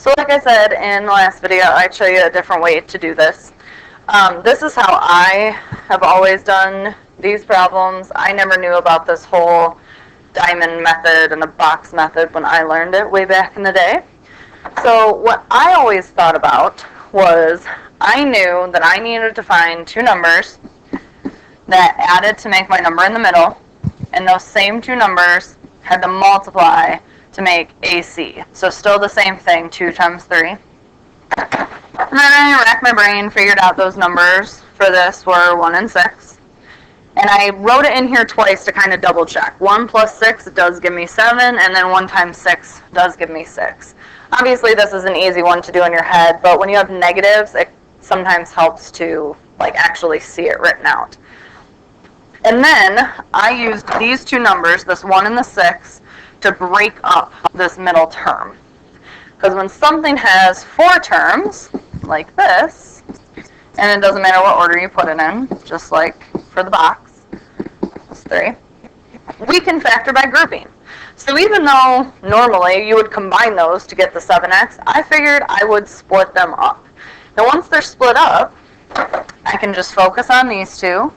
So like I said in the last video, I'd show you a different way to do this. This is how I have always done these problems. I never knew about this whole diamond method and the box method when I learned it way back in the day. So what I always thought about was I knew that I needed to find two numbers that added to make my number in the middle, and those same two numbers had to multiply to make AC. So still the same thing, 2 times 3. And then I racked my brain, figured out those numbers for this were 1 and 6. And I wrote it in here twice to kind of double check. 1 plus 6 does give me 7, and then 1 times 6 does give me 6. Obviously this is an easy one to do in your head, but when you have negatives, it sometimes helps to actually see it written out. And then I used these two numbers, this 1 and the 6, to break up this middle term. Because when something has 4 terms, like this, and it doesn't matter what order you put it in, just like for the box, it's 3, we can factor by grouping. So even though normally you would combine those to get the 7x, I figured I would split them up. Now once they're split up, I can just focus on these two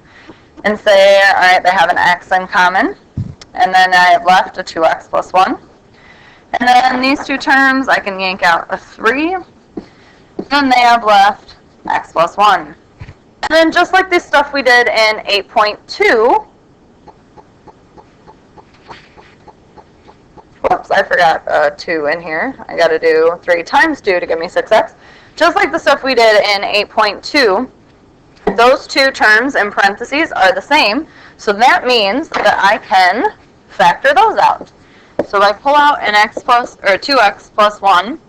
and say, all right, they have an x in common, and then I have left a 2x plus 1. And then these two terms, I can yank out a 3, and then they have left x plus 1. And then just like this stuff we did in 8.2, whoops, I forgot 2 in here. I got to do 3 times 2 to give me 6x. Just like the stuff we did in 8.2, those two terms in parentheses are the same, so that means that I can factor those out. So if I pull out an 2x plus 1,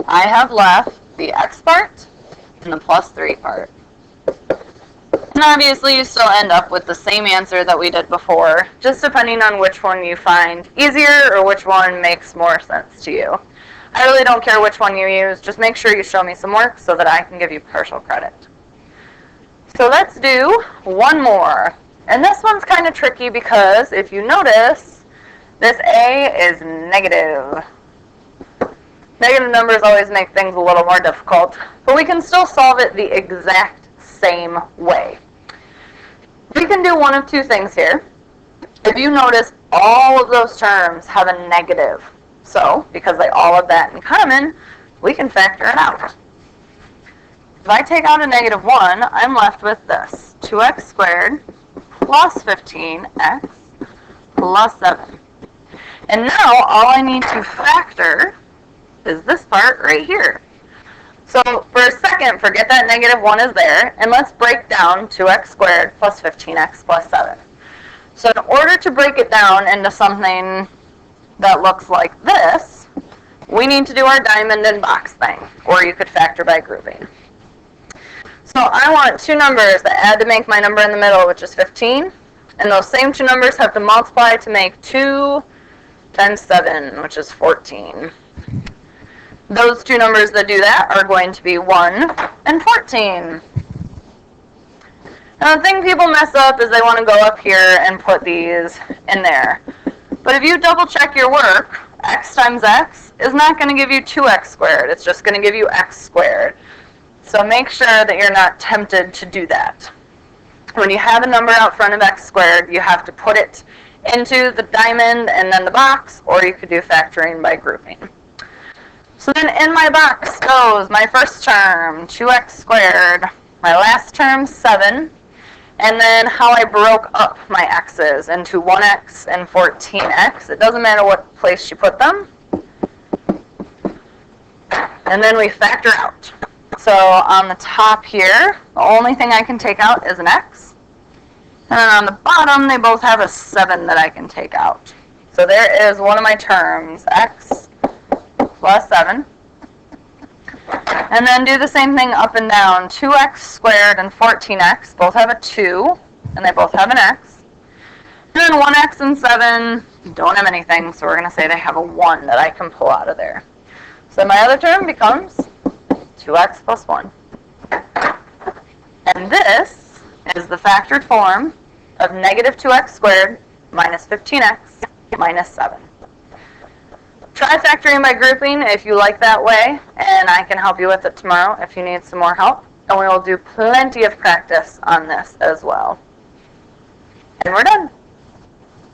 I have left the x part and the plus 3 part. And obviously you still end up with the same answer that we did before, just depending on which one you find easier or which one makes more sense to you. I really don't care which one you use, just make sure you show me some work so that I can give you partial credit. So let's do one more. And this one's kind of tricky because if you notice, this A is negative. Negative numbers always make things a little more difficult, but we can still solve it the exact same way. We can do one of two things here. If you notice, all of those terms have a negative. So, because they all have that in common, we can factor it out. If I take out a negative 1, I'm left with this, 2x squared plus 15x plus 7. And now all I need to factor is this part right here. So for a second, forget that negative 1 is there, and let's break down 2x squared plus 15x plus 7. So in order to break it down into something that looks like this, we need to do our diamond and box thing, or you could factor by grouping. So I want two numbers that add to make my number in the middle, which is 15, and those same two numbers have to multiply to make 2 times 7, which is 14. Those two numbers that do that are going to be 1 and 14. Now the thing people mess up is they want to go up here and put these in there. But if you double check your work, x times x is not going to give you 2x squared. It's just going to give you x squared. So make sure that you're not tempted to do that. When you have a number out front of x squared, you have to put it into the diamond and then the box, or you could do factoring by grouping. So then in my box goes my first term, 2x squared, my last term, 7, and then how I broke up my x's into 1x and 14x. It doesn't matter what place you put them. And then we factor out. So on the top here, the only thing I can take out is an x. And then on the bottom, they both have a 7 that I can take out. So there is one of my terms, x plus 7. And then do the same thing up and down. 2x squared and 14x both have a 2, and they both have an x. And then 1x and 7 don't have anything, so we're going to say they have a 1 that I can pull out of there. So my other term becomes 2x plus 1. And this is the factored form of negative 2x squared minus 15x minus 7. Try factoring by grouping if you like that way, and I can help you with it tomorrow if you need some more help. And we will do plenty of practice on this as well. And we're done.